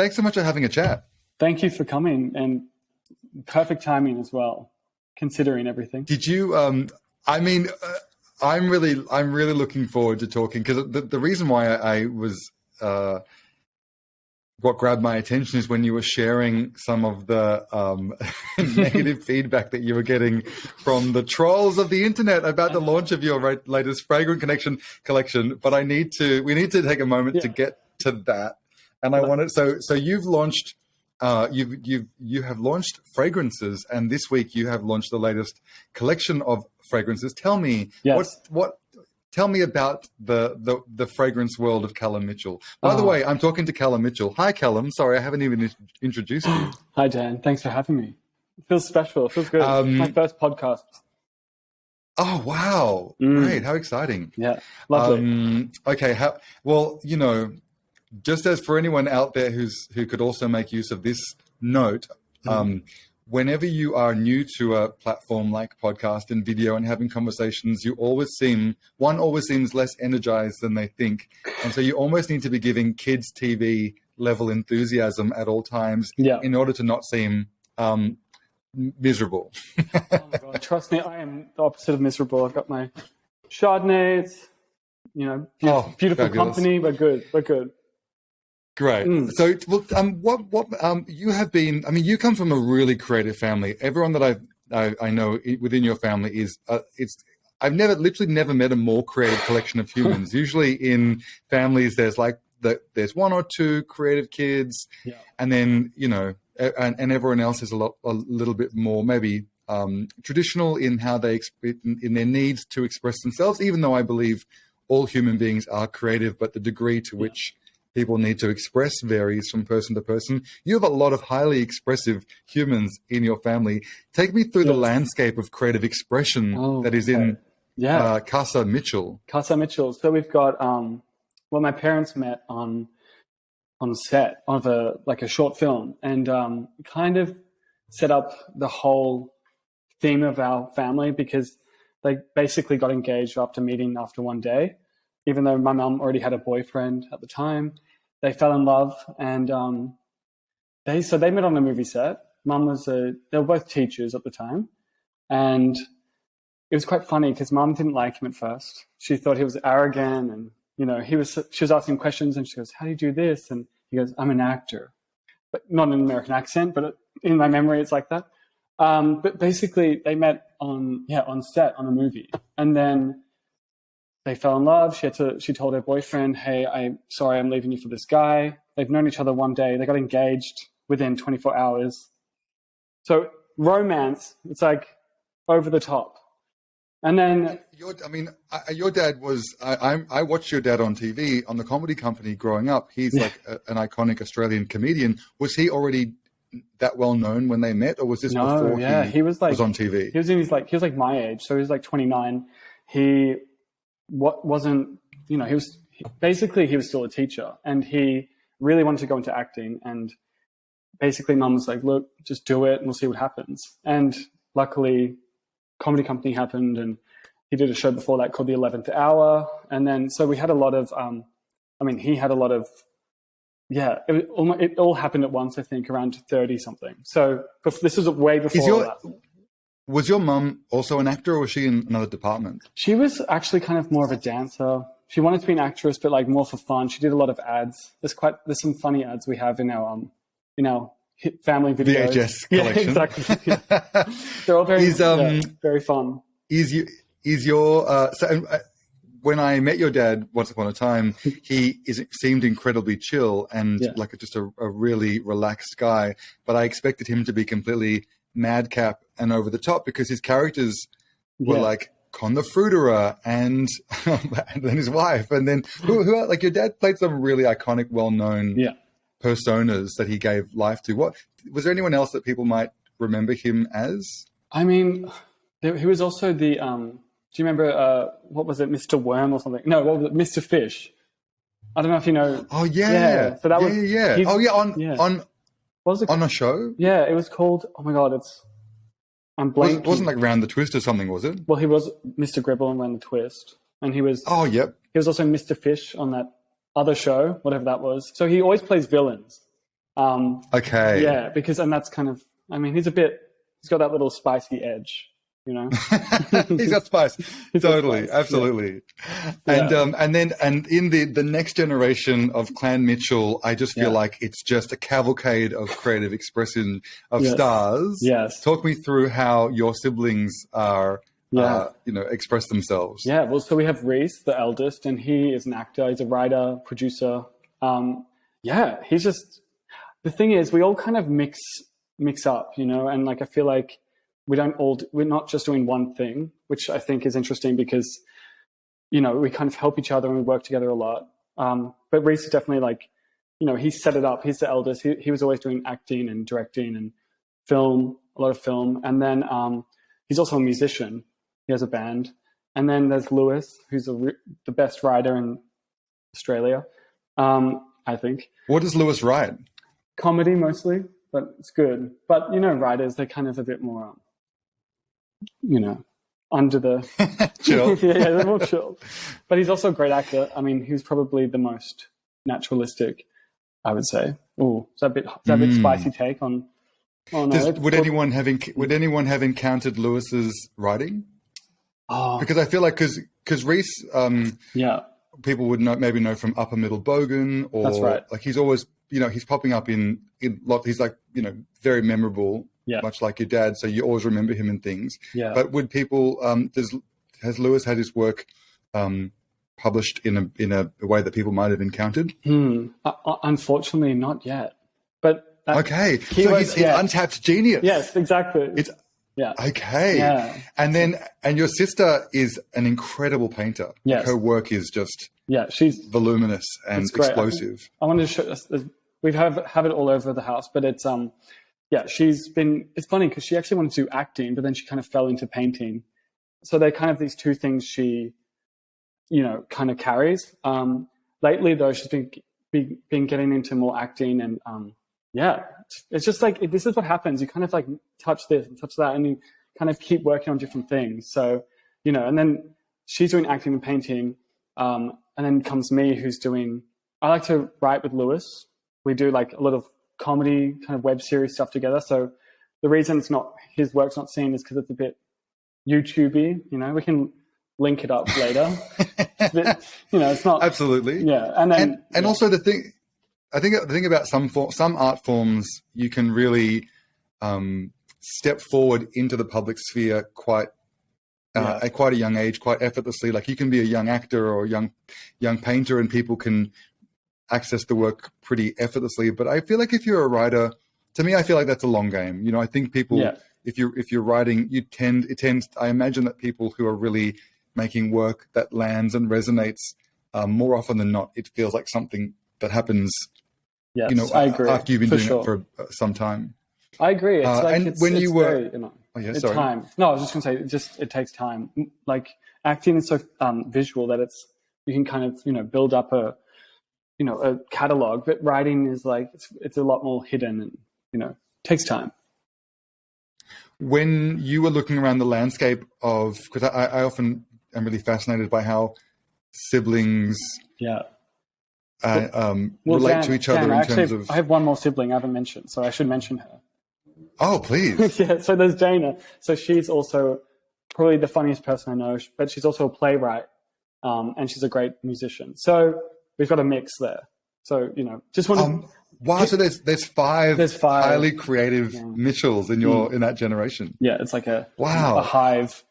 thanks so much for having a chat. Thank you for coming, and perfect timing as well, considering everything. Did you? I'm really looking forward to talking, because the reason why I was what grabbed my attention is when you were sharing some of the negative feedback that you were getting from the trolls of the internet about the launch of your latest fragrance collection. But we need to take a moment to get to that. And I wanted, so you've launched, you have launched fragrances, and this week you have launched the latest collection of fragrances. Tell me, tell me about the fragrance world of Callum Mitchell. By the way, I'm talking to Callum Mitchell. Hi, Callum. Sorry, I haven't even introduced you. Hi, Dan. Thanks for having me. It feels special. It feels good. It's my first podcast. Oh, wow. Great. How exciting. Yeah, lovely. Okay. Just as for anyone out there who could also make use of this note, whenever you are new to a platform like podcast and video and having conversations, one always seems less energized than they think. And so you almost need to be giving kids TV level enthusiasm at all times in order to not seem miserable. Oh my God, trust me, I am the opposite of miserable. I've got my Chardonnays, beautiful company. We're good. Great. So, you have been? I mean, you come from a really creative family. Everyone that I know within your family is I've literally never met a more creative collection of humans. Usually, in families, there's there's one or two creative kids, and then and everyone else is a little bit more maybe traditional in how they in their needs to express themselves. Even though I believe all human beings are creative, but the degree to which people need to express varies from person to person. You have a lot of highly expressive humans in your family. Take me through the landscape of creative expression that is in Casa Mitchell. Casa Mitchell. So we've got, my parents met on set of a short film, and kind of set up the whole theme of our family, because they basically got engaged after one day. Even though my mum already had a boyfriend at the time, they fell in love, and they met on a movie set. Mum they were both teachers at the time, and it was quite funny because Mum didn't like him at first. She thought he was arrogant, and she was asking questions, and she goes, "How do you do this?" And he goes, "I'm an actor," but not an American accent, but in my memory it's like that. But basically, they met on set on a movie, and then they fell in love. She told her boyfriend, "Hey, I'm sorry, I'm leaving you for this guy." They've known each other one day. They got engaged within 24 hours. So romance, it's like over the top. And then your dad was. I watched your dad on TV on the Comedy Company growing up. He's like an iconic Australian comedian. Was he already that well known when they met, or was this before he was on TV? He was like my age, so he was like 29. He wasn't, he was still a teacher, and he really wanted to go into acting, and basically Mum was like, "Look, just do it and we'll see what happens." And luckily Comedy Company happened, and he did a show before that called The 11th Hour. And then, so we had a lot of, he had a lot of, it all happened at once, I think, around 30 something. So this was way before that. Was your mum also an actor, or was she in another department? She was actually kind of more of a dancer. She wanted to be an actress, but like more for fun. She did a lot of ads. There's some funny ads we have in our hit family videos. VHS collection. Yeah, exactly. Yeah. They're all very fun. When I met your dad once upon a time, he seemed incredibly chill and like just a really relaxed guy. But I expected him to be completely madcap and over the top, because his characters were like Con the Fruiterer and then his wife, and then who like your dad played some really iconic, well-known personas that he gave life to. What was there anyone else that people might remember him as? I mean, he was also the do you remember what was it, Mr. Worm or something? No, what was it, Mr. Fish? I don't know if you know. Oh yeah. So that was what was it on a show? Yeah, it was called, oh my God, I'm blanking. It wasn't like Round the Twist or something, was it? Well, he was Mr. Gribble on Round the Twist. And he was... Oh, yep. He was also Mr. Fish on that other show, whatever that was. So he always plays villains. Okay. Yeah, because, and that's kind of, I mean, he's got that little spicy edge, you know. He's got spice. Totally, spice, absolutely. yeah. And in the next generation of Clan Mitchell, I just feel like it's just a cavalcade of creative expression of stars. Yes. Talk me through how your siblings are, express themselves. Yeah. Well, so we have Reese, the eldest, and he is an actor. He's a writer, producer. He's just, the thing is, we all kind of mix up, you know, and like I feel like we're not just doing one thing, which I think is interesting because, you know, we kind of help each other and we work together a lot. But Reese is definitely like, you know, he set it up. He's the eldest. He was always doing acting and directing and film, a lot of film. And then he's also a musician. He has a band. And then there's Lewis, who's the best writer in Australia, I think. What does Lewis write? Comedy mostly, but it's good. But, you know, writers, they're kind of a bit more, you know, under the... Chill. yeah, they're more chill. But he's also a great actor. I mean, he's probably the most naturalistic, I would say. Oh, is that a bit spicy take on... Oh, no, would anyone have encountered Lewis's writing? Oh. Because I feel like because Reese, people would maybe know from Upper Middle Bogan, or that's right. Like he's always, you know, he's popping up in lot. He's like, you know, very memorable, much like your dad. So you always remember him in things. Yeah. But would people? Has Lewis had his work published in a way that people might have encountered? Unfortunately, not yet. But okay, so he's untapped genius. Yes, exactly. Okay. Yeah. And your sister is an incredible painter. Yes. Like her work is just she's voluminous and explosive. I wanted to show us. We have it all over the house, but it's it's funny because she actually wanted to do acting, but then she kind of fell into painting. So they're kind of these two things she, you know, kind of carries. Lately though, she's been getting into more acting and it's just like, this is what happens. You kind of like touch this and touch that and you kind of keep working on different things. So, you know, and then she's doing acting and painting. And then comes me who's I like to write with Lewis. We do like a lot of comedy kind of web series stuff together. So the reason his work's not seen is because it's a bit YouTubey, you know, we can link it up later. But, you know, it's not. Absolutely. Yeah. And then, and also the thing about some art forms, you can really step forward into the public sphere at quite a young age, quite effortlessly. Like you can be a young actor or a young painter, and people can access the work pretty effortlessly. But I feel like if you're a writer, to me, I feel like that's a long game. You know, I think people, if you're writing, I imagine that people who are really making work that lands and resonates, more often than not, it feels like something that happens. Yes, you know, I agree. After you've been doing it for some time. I agree. It's like and when you were, very, you know, it's time. No, I was just going to say, it takes time. Like acting is so visual that you can kind of, you know, build up a catalog. But writing is like it's a lot more hidden, and you know, takes time. When you were looking around the landscape because I often am really fascinated by how siblings relate to each other in terms of... I have one more sibling I haven't mentioned, so I should mention her. Oh, please. So there's Dana. So she's also probably the funniest person I know, but she's also a playwright, and she's a great musician. So we've got a mix there. So, you know, just want to... Wow, so there's five highly creative Mitchells in that generation. Yeah, it's like a hive.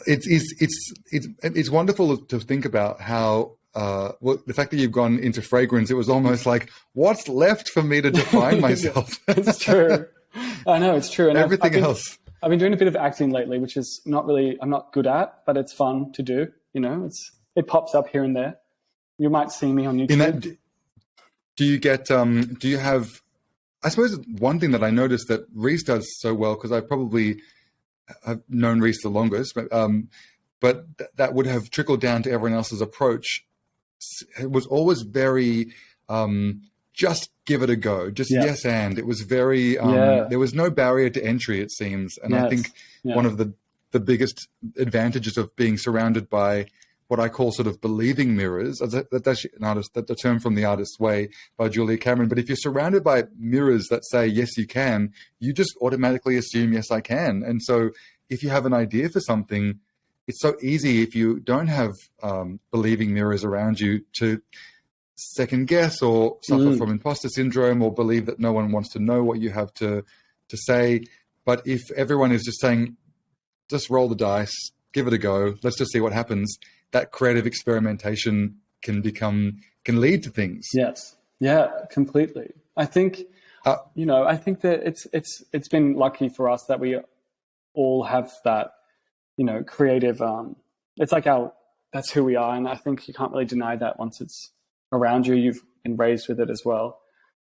It's wonderful to think about how the fact that you've gone into fragrance. It was almost like, what's left for me to define myself? It's true. I know, it's true. And everything else. I've been doing a bit of acting lately, which is I'm not good at, but it's fun to do. You know, it pops up here and there. You might see me on YouTube. Do you have, I suppose one thing that I noticed that Reese does so well, because I've known Reese the longest, but that would have trickled down to everyone else's approach. It was always very, just give it a go. Just yes. And it was very, there was no barrier to entry, it seems. And I think one of the biggest advantages of being surrounded by what I call sort of believing mirrors. That's the term from The Artist's Way by Julia Cameron. But if you're surrounded by mirrors that say, yes, you can, you just automatically assume, yes, I can. And so if you have an idea for something, it's so easy if you don't have believing mirrors around you to second guess or suffer from imposter syndrome or believe that no one wants to know what you have to say. But if everyone is just saying, just roll the dice, give it a go, let's just see what happens, that creative experimentation can lead to things. Yes. Yeah, completely. I think, I think that it's been lucky for us that we all have that, creative, it's like that's who we are. And I think you can't really deny that once it's around you, you've been raised with it as well.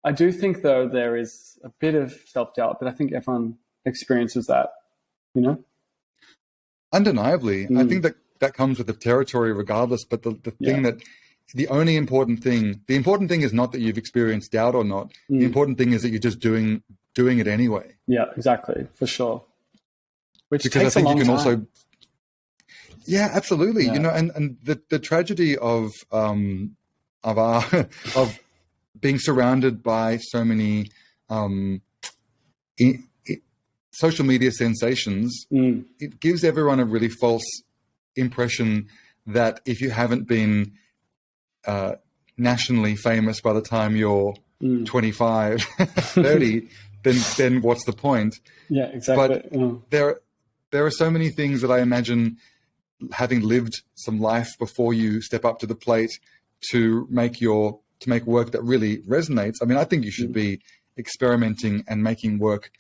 I do think though, there is a bit of self-doubt, but I think everyone experiences that, Undeniably. I think that comes with the territory regardless, but the thing that the important thing is not that you've experienced doubt or not. The important thing is that you're just doing it anyway. Yeah, exactly. For sure. Which because takes I think a long you can time. also, yeah, absolutely. Yeah. And the tragedy of being surrounded by so many social media sensations, it gives everyone a really false impression that if you haven't been nationally famous by the time you're 25, 30, then what's the point? Yeah, exactly. But there are so many things that I imagine, having lived some life before you step up to the plate, to make work that really resonates. I mean, I think you should be experimenting and making work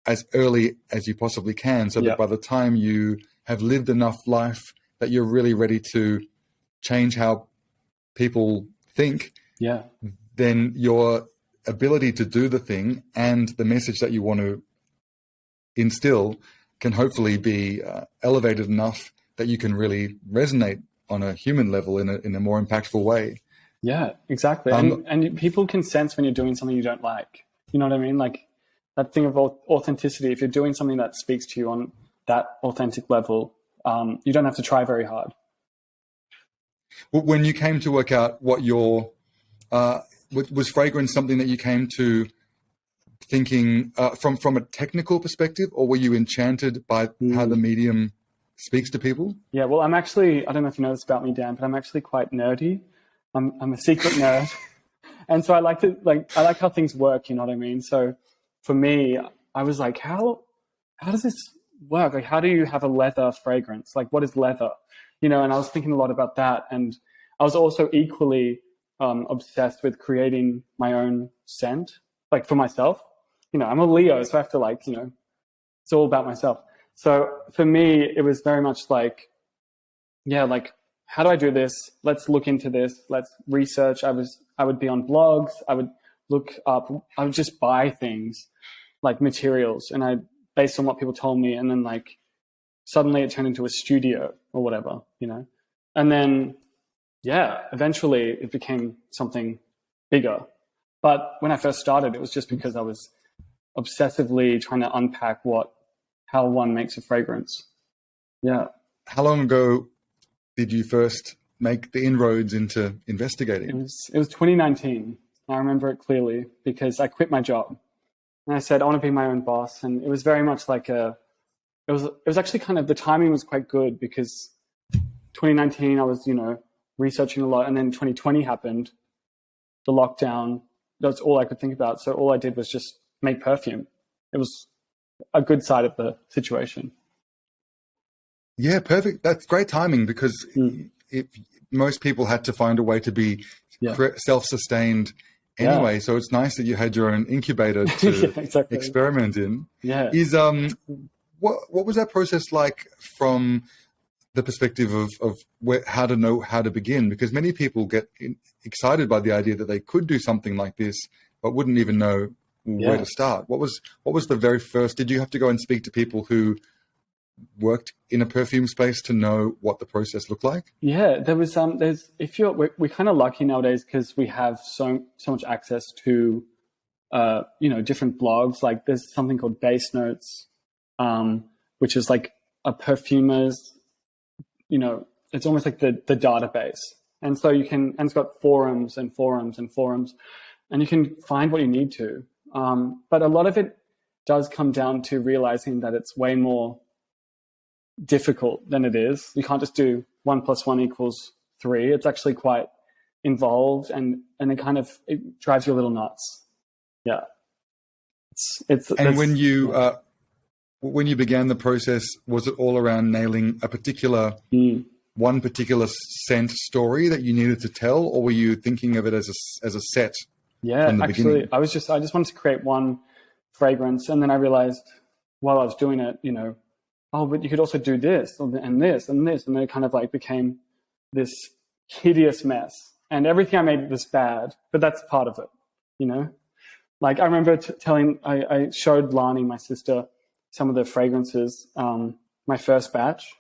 as early as you possibly can, so that by the time you have lived enough life that you're really ready to change how people think, then your ability to do the thing and the message that you want to instill can hopefully be elevated enough that you can really resonate on a human level in a more impactful way. Yeah, exactly. And people can sense when you're doing something you don't like. You know what I mean? Like that thing of authenticity. If you're doing something that speaks to you on that authentic level, you don't have to try very hard. When you came to work out what your was fragrance something that you came to thinking from a technical perspective, or were you enchanted by how the medium speaks to people? Yeah, well, I'm actually, I don't know if you know this about me, Dan, but I'm actually quite nerdy. I'm a secret nerd. And so I like how things work, you know what I mean? So for me, I was like, how does this work? Like, how do you have a leather fragrance? Like, what is leather? And I was thinking a lot about that. And I was also equally obsessed with creating my own scent, like for myself. I'm a Leo, so I have to it's all about myself. So for me, it was very much like, how do I do this? Let's look into this. Let's research. I would be on blogs. I would look up. I would just buy things like materials, and based on what people told me, and then suddenly it turned into a studio or whatever, and then eventually it became something bigger. But when I first started, it was just because I was obsessively trying to unpack how one makes a fragrance. Yeah. How long ago did you first make the inroads into investigating? It was 2019. I remember it clearly because I quit my job and I said, I want to be my own boss. And it was very much like it was actually kind of, the timing was quite good because 2019 I was, researching a lot, and then 2020 happened, the lockdown. That's all I could think about. So all I did was just make perfume. It was a good side of the situation. Yeah, perfect. That's great timing because most people had to find a way to be self-sustained anyway. So it's nice that you had your own incubator to experiment in. Yeah. What was that process like from the perspective of how to know how to begin? Because many people get excited by the idea that they could do something like this, but wouldn't even know where to start. What was the very first? Did you have to go and speak to people who worked in a perfume space to know what the process looked like? Yeah, there was we're kind of lucky nowadays because we have so much access to different blogs. Like there's something called Base Notes, which is like a perfumer's it's almost like the database. And so and it's got forums and forums and forums, and you can find what you need to. But a lot of it does come down to realizing that it's way more difficult than it is. You can't just do 1 + 1 = 3. It's actually quite involved, and it drives you a little nuts. Yeah. And when you began the process, was it all around nailing a particular one particular scent story that you needed to tell, or were you thinking of it as a set? Yeah, from the actually, beginning? I just wanted to create one fragrance, and then I realized while I was doing it, but you could also do this and this and this, and then it kind of like became this hideous mess. And everything I made was bad, but that's part of it, Like I remember I showed Lani, my sister, some of the fragrances, my first batch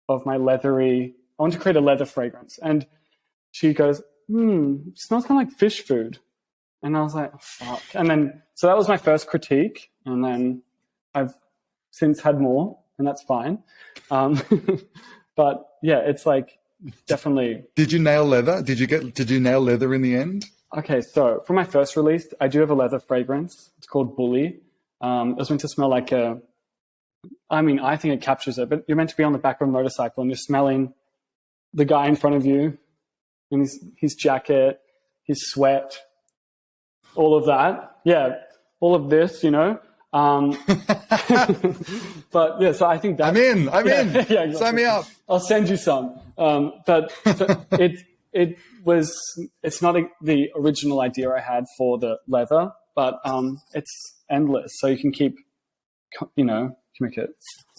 of my leathery. I want to create a leather fragrance, and she goes, it smells kind of like fish food. And I was like, oh, fuck. And then, so that was my first critique. And then I've since had more, and that's fine. But yeah, it's like definitely. Did you nail leather? Did you nail leather in the end? Okay. So for my first release, I do have a leather fragrance. It's called Bully. It was meant to smell like I think it captures it, but you're meant to be on the back of a motorcycle and you're smelling the guy in front of you and his jacket, his sweat, all of that. Yeah, all of this, But yeah, so I think that I'm in. Yeah, exactly. Sign me up. I'll send you some. But it's not the original idea I had for the leather, but it's endless. So you can keep, you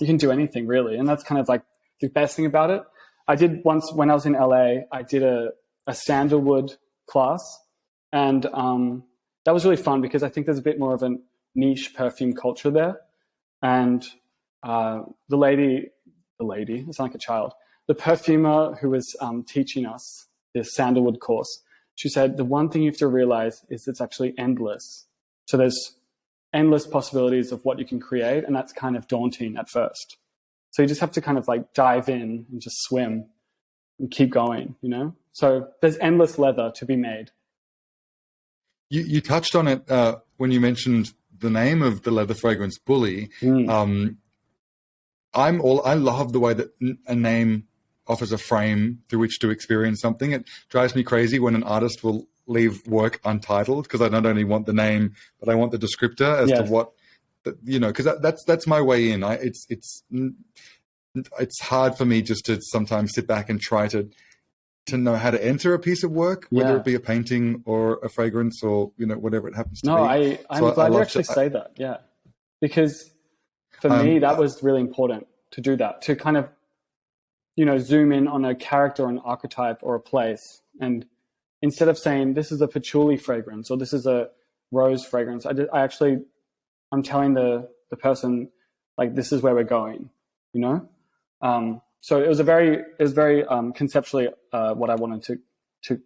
can do anything really. And that's kind of like the best thing about it. I did once when I was in LA, I did a sandalwood class, and that was really fun because I think there's a bit more of a niche perfume culture there. And the lady, it's like a child, the perfumer who was teaching us this sandalwood course, she said, the one thing you have to realize is it's actually endless. So there's endless possibilities of what you can create, and that's kind of daunting at first. So you just have to kind of like dive in and just swim and keep going, So there's endless leather to be made. You touched on it when you mentioned the name of the leather fragrance, Bully. I love the way that a name offers a frame through which to experience something. It drives me crazy when an artist will leave work untitled, because I not only want the name, but I want the descriptor as to what, because that's my way in. It's hard for me just to sometimes sit back and try to know how to enter a piece of work, whether it be a painting or a fragrance or whatever it happens to be. I'm glad you actually say that. Yeah, because for me that was really important to do that, to kind of zoom in on a character, an archetype, or a place, and instead of saying this is a patchouli fragrance or this is a rose fragrance, I'm telling the person like this is where we're going, So it was very conceptually what I wanted to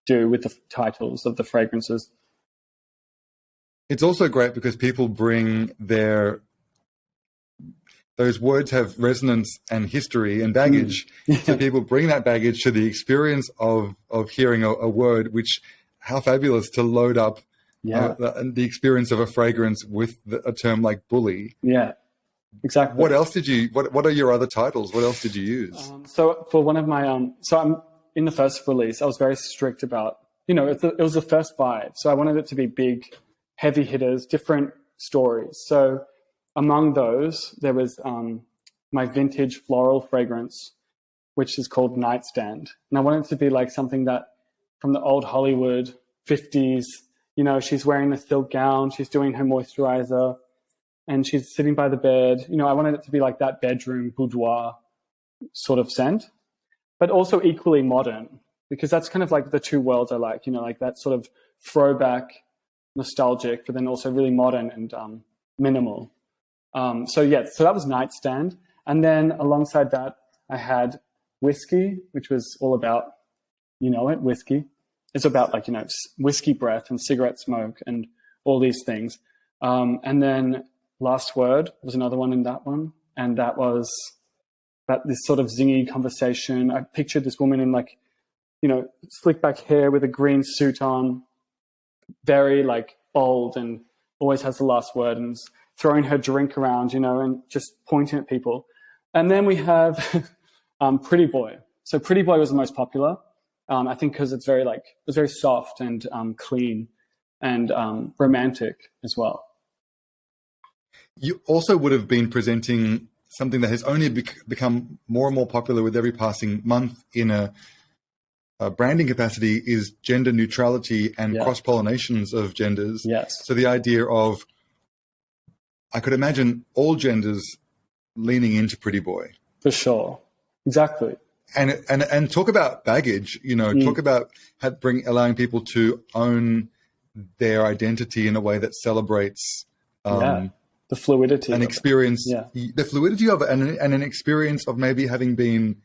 do with the titles of the fragrances. It's also great because people bring those words have resonance and history and baggage. So people bring that baggage to the experience of hearing a word, which how fabulous to load up the experience of a fragrance with a term like Bully. Yeah. Exactly. What else what are your other titles? What else did you use? So for one of my, so I'm in the first release, I was very strict about, it was the first 5. So I wanted it to be big, heavy hitters, different stories. So among those, there was my vintage floral fragrance, which is called Nightstand. And I wanted it to be like something that from the old Hollywood 50s, she's wearing the silk gown, she's doing her moisturizer, and she's sitting by the bed. I wanted it to be like that bedroom boudoir sort of scent, but also equally modern, because that's kind of like the two worlds I like, like that sort of throwback, nostalgic, but then also really modern and minimal. So that was Nightstand. And then alongside that, I had Whiskey, which was all about, whiskey. It's about like, whiskey breath and cigarette smoke and all these things. And then Last Word was another one in that one. And that was this sort of zingy conversation. I pictured this woman in like, you know, slick back hair with a green suit on, very like bold and always has the last word and throwing her drink around, you know, and just pointing at people. And then we have Pretty Boy. So Pretty Boy was the most popular, I think, because it's very soft and clean and romantic as well. You also would have been presenting something that has only become more and more popular with every passing month in a branding capacity, is gender neutrality and cross-pollinations of genders. Yes. So the idea of, I could imagine all genders leaning into Pretty Boy. For sure. Exactly. And talk about baggage, you know, talk about allowing people to own their identity in a way that celebrates the fluidity and experience the fluidity of it, and an experience of maybe having been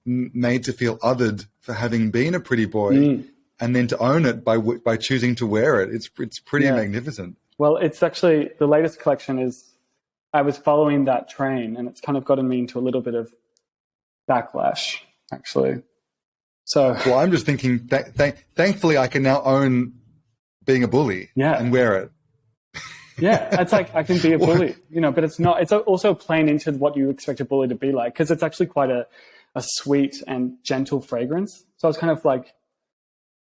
made to feel othered for having been a pretty boy, and then to own it by choosing to wear it. It's pretty magnificent. Well, it's actually, the latest collection is, I was following that train, and it's kind of gotten me into a little bit of backlash, actually. So, well, I'm just thinking, thankfully I can now own being a bully and wear it. Yeah, it's like I can be a bully, you know, but it's not. It's also playing into what you expect a bully to be like, because it's actually quite a sweet and gentle fragrance. So I was kind of like,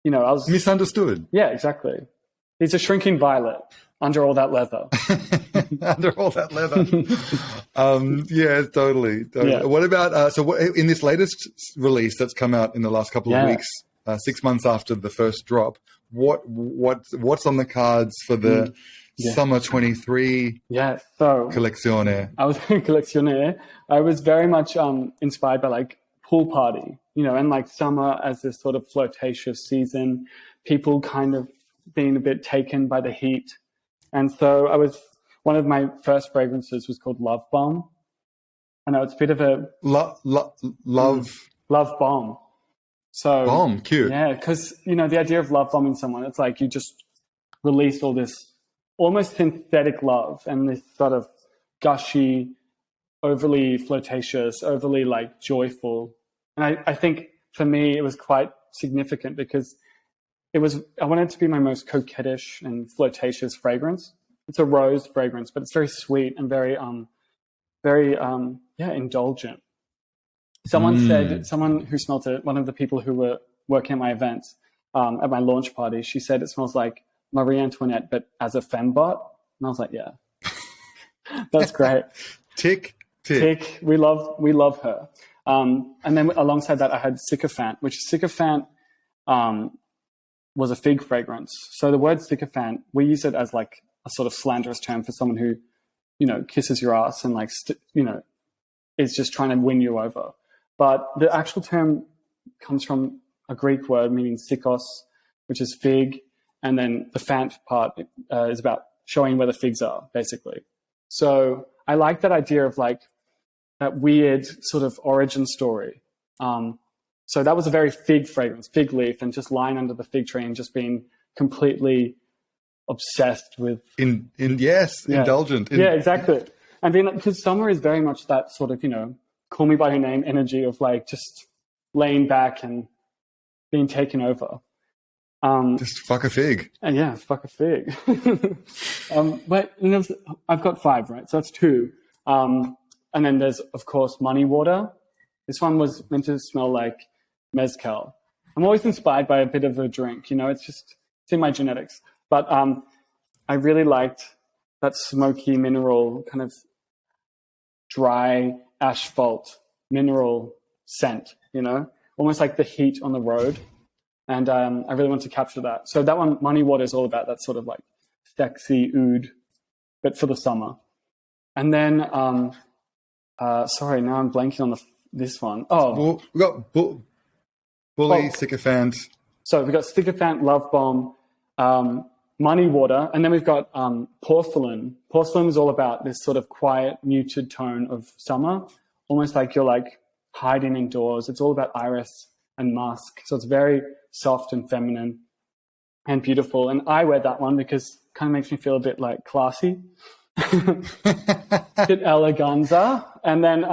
you know, I was misunderstood. Yeah, exactly. He's a shrinking violet under all that leather. Under all that leather. Yeah, totally. Yeah. What about in this latest release that's come out in the last couple of weeks, 6 months after the first drop? What's on the cards for the Summer 23 Collezione? I was Collezione. I was very much inspired by like pool party, you know, and like summer as this sort of flirtatious season, people kind of being a bit taken by the heat. And so one of my first fragrances was called Love Bomb. I know it's a bit of a love bomb. So bomb, cute. Yeah, because you know the idea of love bombing someone, it's like you just release all this almost synthetic love and this sort of gushy, overly flirtatious, overly like joyful. And I think for me it was quite significant because I wanted it to be my most coquettish and flirtatious fragrance. It's a rose fragrance, but it's very sweet and very indulgent. Someone who smelt it, one of the people who were working at my events, at my launch party, she said it smells like Marie Antoinette, but as a fembot. And I was like, yeah, that's great. Tick. We love her. And then alongside that, I had Sycophant, which Sycophant was a fig fragrance. So the word sycophant, we use it as like a sort of slanderous term for someone who, you know, kisses your ass and like, you know, is just trying to win you over. But the actual term comes from a Greek word meaning sikos, which is fig. And then the phant part is about showing where the figs are, basically. So I like that idea of like that weird sort of origin story. So that was a very fig fragrance, fig leaf, and just lying under the fig tree and just being completely obsessed with. Indulgent. Yeah, exactly. And being, because summer is very much that sort of, you know, call me by your name energy of like just laying back and being taken over. Just fuck a fig. And fuck a fig. But you know, I've got 5, right? So that's 2. And then there's, of course, Money Water. This one was meant to smell like mezcal. I'm always inspired by a bit of a drink, you know, it's in my genetics. But I really liked that smoky mineral kind of dry asphalt mineral scent, you know, almost like the heat on the road. And I really want to capture that. So that one, Money Water, is all about that sort of like sexy oud, but for the summer. And then, sorry, now I'm blanking on this one. Oh, we got Bully, Sycophant. So we've got Sycophant, Love Bomb, Money Water, and then we've got Porcelain. Porcelain is all about this sort of quiet, muted tone of summer, almost like you're like hiding indoors. It's all about iris and musk. So it's very soft and feminine and beautiful. And I wear that one because it kind of makes me feel a bit like classy. bit eleganza. And then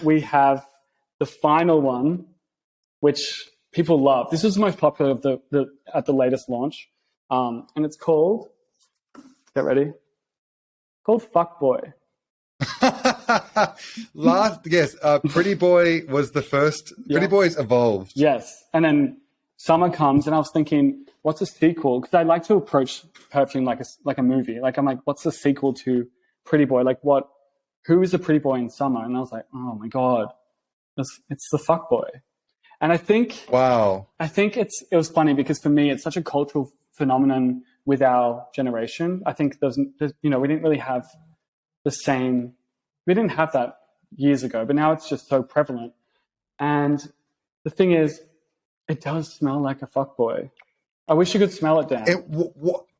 we have the final one, which people love. This was the most popular of at the latest launch. And it's called, get ready, called Fuckboy. Pretty Boy was the first. Pretty Boys evolved. Yes. And then summer comes, and I was thinking, what's a sequel? Because I like to approach perfume like a movie. Like, I'm like, what's the sequel to Pretty Boy? Like, who is the Pretty Boy in summer? And I was like, oh my God, it's the Fuckboy. And I think, wow. I think it was funny because for me, it's such a cultural phenomenon with our generation. I think there's we didn't really have we didn't have that years ago, but now it's just so prevalent. And the thing is, it does smell like a fuckboy. I wish you could smell it, Dan.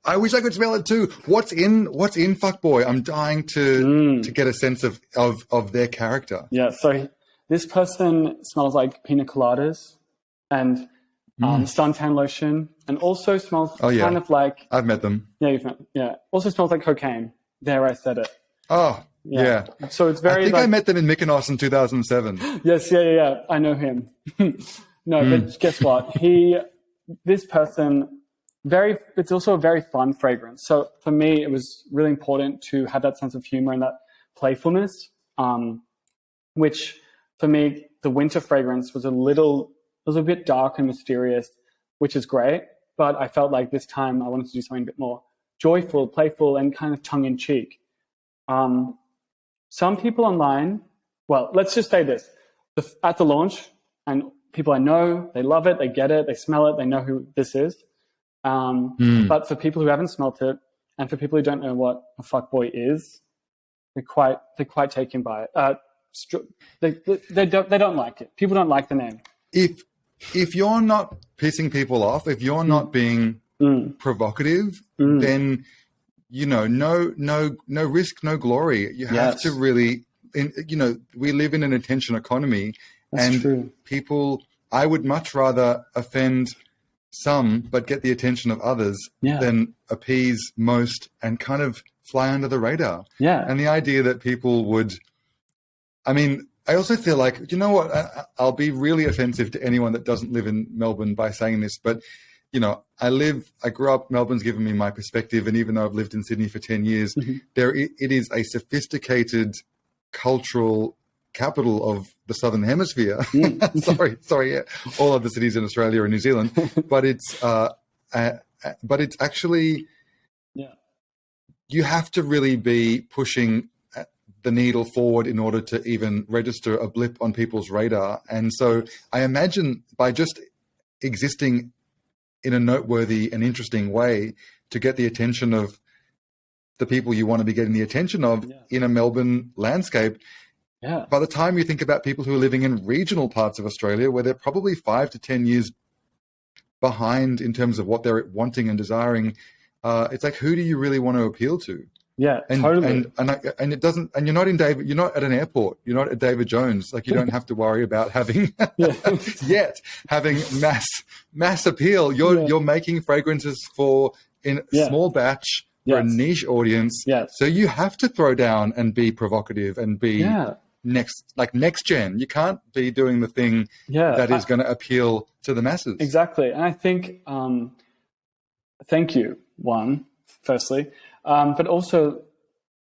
I wish I could smell it too. What's in Fuckboy? I'm dying to get a sense of their character. Yeah, so this person smells like pina coladas and suntan lotion, and also smells kind of like... I've met them. Yeah, you've met. Yeah, also smells like cocaine. There, I said it. Oh, yeah. So it's very... I met them in Mykonos in 2007. Yes, yeah. I know him. No, but guess what? This person, it's also a very fun fragrance. So for me, it was really important to have that sense of humor and that playfulness, which for me, the winter fragrance was a bit dark and mysterious, which is great. But I felt like this time I wanted to do something a bit more joyful, playful, and kind of tongue-in-cheek. Some people online, well, let's just say this. At the launch, and people I know, they love it, they get it, they smell it, they know who this is. But for people who haven't smelt it, and for people who don't know what a fuckboy is, they're quite taken by it. They don't like it. People don't like the name. If you're not pissing people off, if you're not being provocative, then no risk, no glory. You have to really, we live in an attention economy. That's true. People, I would much rather offend some but get the attention of others than appease most and kind of fly under the radar. Yeah. And the idea that people would, I also feel like, you know what, I'll be really offensive to anyone that doesn't live in Melbourne by saying this, but, I grew up, Melbourne's given me my perspective, and even though I've lived in Sydney for 10 years, it is a sophisticated cultural capital of the Southern Hemisphere. sorry, all other cities in Australia and New Zealand, but it's actually, you have to really be pushing the needle forward in order to even register a blip on people's radar. And so I imagine by just existing in a noteworthy and interesting way to get the attention of the people you want to be getting the attention of in a Melbourne landscape. Yeah. By the time you think about people who are living in regional parts of Australia, where they're probably 5 to 10 years behind in terms of what they're wanting and desiring, it's like, who do you really want to appeal to? Yeah, totally. And it doesn't, and you're not at an airport, you're not at David Jones. Like, you don't have to worry about having having mass appeal. You're making fragrances in small batch for a niche audience. Yes. So you have to throw down and be provocative and be next gen. You can't be doing the thing that is going to appeal to the masses. Exactly. And I think, thank you, firstly. But also,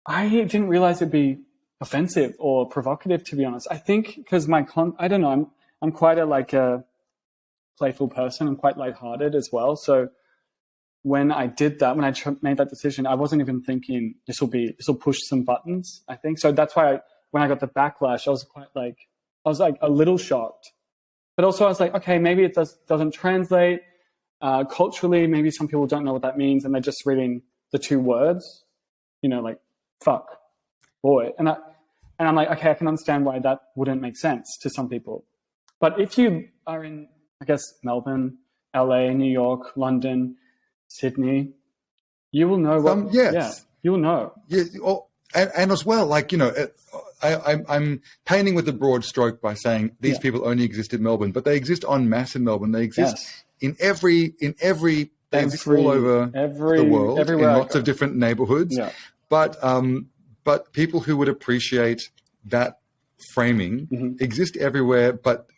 I didn't realize it'd be offensive or provocative, to be honest. I think because I don't know, I'm quite a playful person. I'm quite lighthearted as well. So when I did that, when I made that decision, I wasn't even thinking this will push some buttons, I think. So that's why when I got the backlash, I was a little shocked. But also I was like, okay, maybe it doesn't translate culturally. Maybe some people don't know what that means, and they're just reading the two words, like fuck, boy. And I'm like, okay, I can understand why that wouldn't make sense to some people. But if you are in, I guess, Melbourne, LA, New York, London, Sydney, you will know what, you will know. Yeah. And as well, I'm painting with a broad stroke by saying these people only exist in Melbourne, but they exist en masse in Melbourne. They exist in every they exist all over the world, everywhere in lots of different neighborhoods. Yeah. But but people who would appreciate that framing exist everywhere, but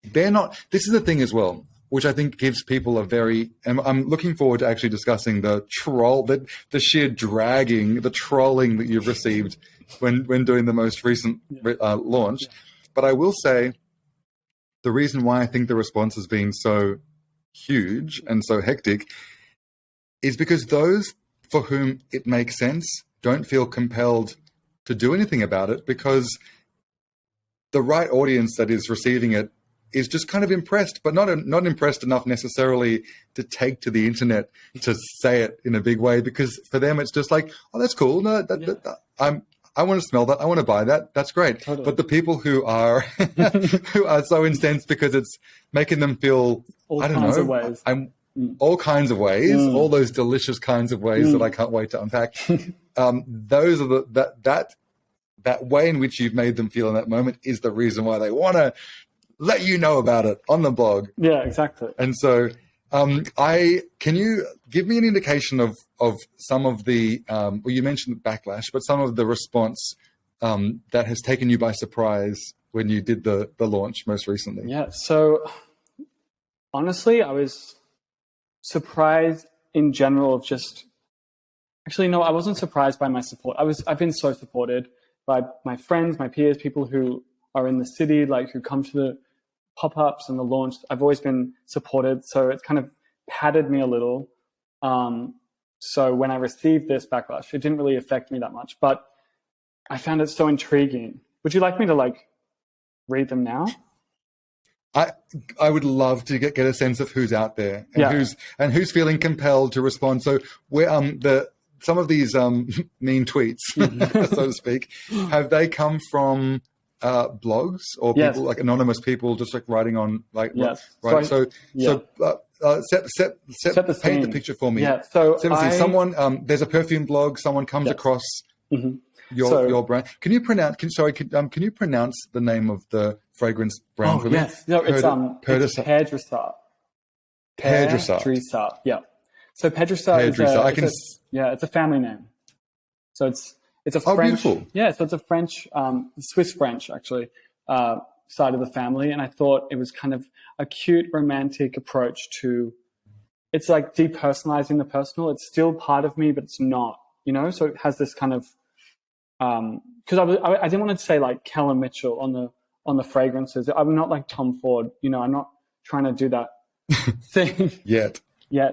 they're not. This is the thing as well, which I think gives people a very, and I'm looking forward to actually discussing the sheer dragging, the trolling that you've received when doing the most recent launch. Yeah. But I will say the reason why I think the response has been so huge and so hectic is because those for whom it makes sense don't feel compelled to do anything about it, because the right audience that is receiving it is just kind of impressed, but not impressed enough necessarily to take to the internet to say it in a big way, because for them it's just like, oh, that's cool. No, I want to smell that. I want to buy that. That's great. Totally. But the people who are who are so incensed because it's making them feel all kinds of ways, all those delicious kinds of ways that I can't wait to unpack. Those are that way in which you've made them feel in that moment is the reason why they want to let you know about it on the blog. Yeah, exactly. And so, can you give me an indication of some of the, well, you mentioned backlash, but some of the response that has taken you by surprise when you did the launch most recently? Yeah. So honestly, I was surprised in general of just, actually, no, I wasn't surprised by my support. I've been so supported by my friends, my peers, people who are in the city, like who come to the pop-ups and the launch. I've always been supported. So it's kind of padded me a little. So when I received this backlash, it didn't really affect me that much, but I found it so intriguing. Would you like me to read them now? I would love to get a sense of who's out there and who's feeling compelled to respond. So we're some of these mean tweets, so to speak, have they come from blogs or people like anonymous people just like writing on set the picture for me. Yeah. So someone there's a perfume blog. Someone comes across your brand. Can you pronounce? Can you pronounce the name of the fragrance brand for me? Yes. No, it's Perdrisat. Perdrisat. Yeah. So Perdrisat it's a family name. So it's a French. Beautiful. Yeah. So it's a French, Swiss French actually, side of the family, and I thought it was kind of a cute, romantic approach to. It's like depersonalizing the personal. It's still part of me, but it's not. So it has this kind of. Because I didn't want to say like Callum Mitchell on the fragrances. I'm not like Tom Ford. I'm not trying to do that thing yet. No.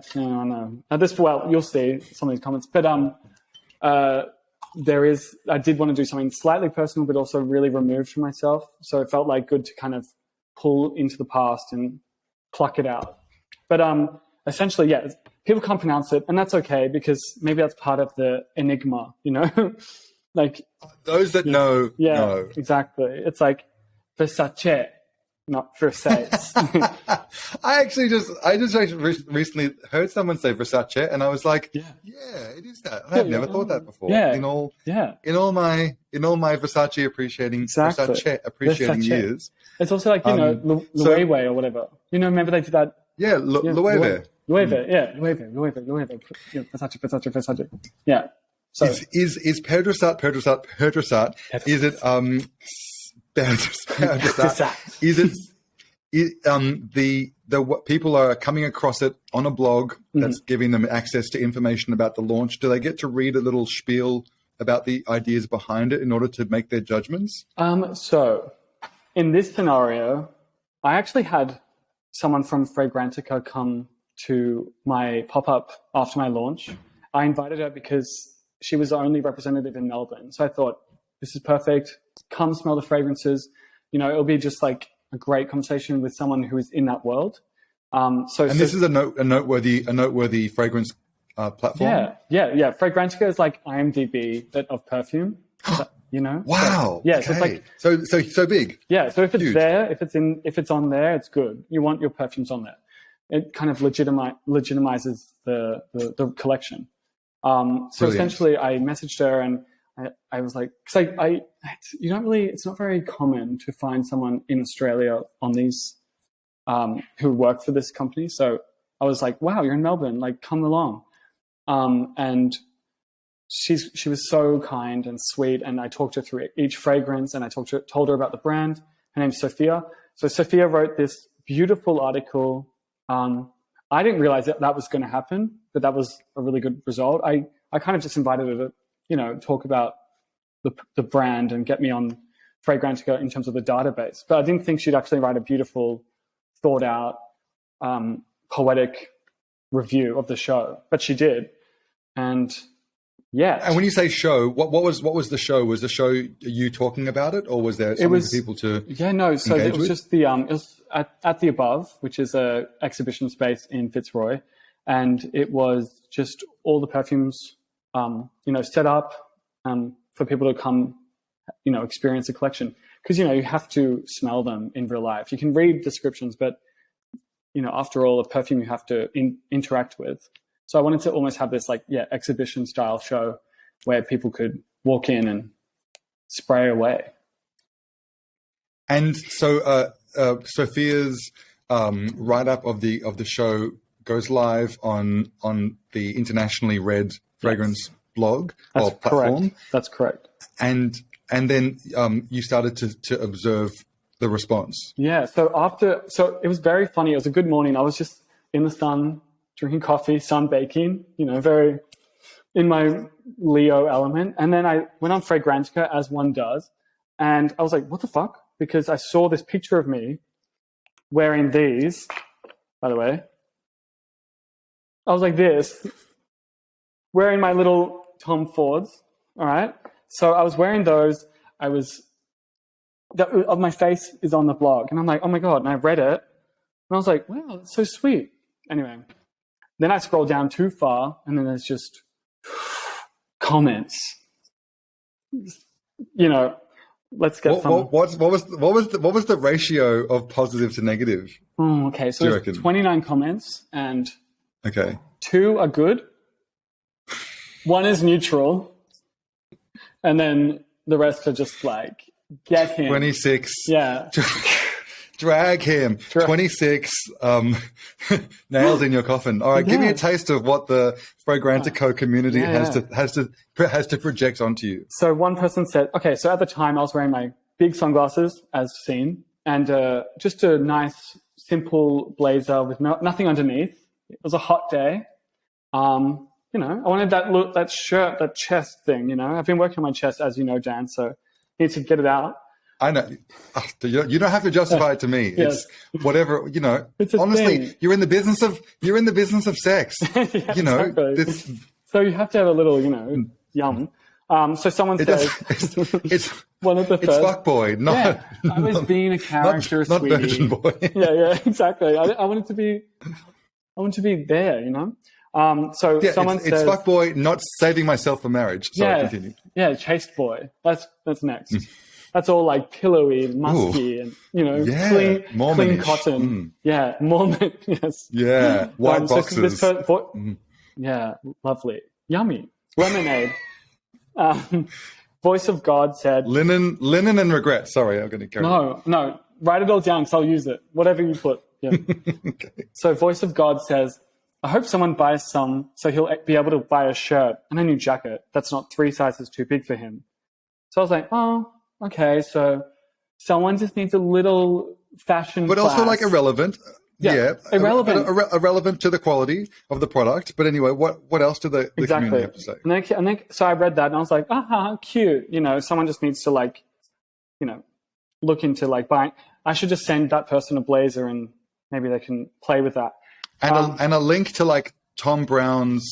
You'll see some of these comments, but I did want to do something slightly personal, but also really removed from myself. So it felt like good to kind of pull into the past and pluck it out. But essentially, people can't pronounce it, and that's okay because maybe that's part of the enigma, Like those that know. Exactly. It's like Versace, not Versace. I just recently heard someone say Versace, and I was like, yeah, it is that. I've never thought that before. Yeah. In all my Versace Versace appreciating years. It's also like Loewe or whatever. Remember they did that. Yeah, Loewe. Loewe. Versace. Yeah. So is Perdrisat? Is it Perdrisat? Is it what people are coming across it on a blog that's giving them access to information about the launch? Do they get to read a little spiel about the ideas behind it in order to make their judgments? So in this scenario, I actually had someone from Fragrantica come to my pop-up after my launch. I invited her because she was the only representative in Melbourne. So I thought, this is perfect. Come smell the fragrances. It'll be just like a great conversation with someone who is in that world. This is a noteworthy fragrance platform. Yeah. Fragrantica is like IMDb of perfume. Wow. So, okay. So it's like so big. Yeah. So if it's huge. There, if it's on there, it's good. You want your perfumes on there. It kind of legitimizes the collection. So essentially I messaged her and I was like, because it's not very common to find someone in Australia on these, who work for this company. So I was like, wow, you're in Melbourne, like come along. And she was so kind and sweet, and I talked her through each fragrance, and I told her about the brand. Her name's Sophia. So Sophia wrote this beautiful article. I didn't realize that was going to happen, but that was a really good result. I kind of just invited her to, you know, talk about the brand and get me on Fragrantica in terms of the database. But I didn't think she'd actually write a beautiful, thought out, poetic review of the show, but she did. And yeah. And when you say show, what was the show? Was the show you talking about it, or was there something for people to So it was with? just it was at the Above, which is a exhibition space in Fitzroy, and it was just all the perfumes, set up for people to come, experience the collection. Because you have to smell them in real life. You can read descriptions, but after all, a perfume you have to interact with. So I wanted to almost have this exhibition style show where people could walk in and spray away. And so Sophia's write-up of the show goes live on the internationally read fragrance blog or platform. Correct. That's correct. And then you started to observe the response. Yeah. So it was very funny. It was a good morning. I was just in the sun, drinking coffee, sunbaking, very in my Leo element. And then I went on Fragrantica, as one does, and I was like, what the fuck? Because I saw this picture of me wearing these, by the way. I was like this, wearing my little Tom Fords, all right? So I was wearing those. My face is on the blog. And I'm like, oh my God. And I read it. And I was like, wow, that's so sweet. Anyway. Then I scroll down too far, and then there's just comments. Let's get some. What was the ratio of positive to negative? Oh, okay. So there's 29 comments, and 2 are good. 1 is neutral, and then the rest are just like, get him. 26. Yeah. Drag him. 26 nails in your coffin. All right, give me a taste of what the Fragrantica community has to project onto you. So one person said, okay, so at the time I was wearing my big sunglasses, as seen, and just a nice, simple blazer with nothing underneath. It was a hot day. I wanted that look, that shirt, that chest thing. I've been working on my chest, as you know, Dan. So I need to get it out. I know. You don't have to justify it to me. Yes. It's whatever, It's honestly, thing. you're in the business of sex. Exactly. So you have to have a little, yum. So someone says it's one of the first. It's fuckboy, not I was being a character, not sweetie. version boy. Yeah, exactly. I wanted to be there, So someone says it's fuckboy, not saving myself for marriage. Sorry, continue. Yeah, chaste boy. That's next. That's all like pillowy and musky and, clean cotton. Yeah, Mormon, yes. Yeah, white boxes. Yeah, lovely. Yummy. Lemonade. Voice of God said... Linen and regret. Sorry, I'm going to carry on. No. Write it all down because I'll use it. Whatever you put. Yeah. Okay. So Voice of God says, I hope someone buys some so he'll be able to buy a shirt and a new jacket that's not 3 sizes too big for him. So I was like, oh... Okay, so someone just needs a little fashion but class. Also like irrelevant. Yeah. Irrelevant. Irrelevant to the quality of the product. But anyway, what else do the community have to say? And then, so I read that and I was like, cute. Someone just needs to look into buying. I should just send that person a blazer and maybe they can play with that. And a link to Tom Brown's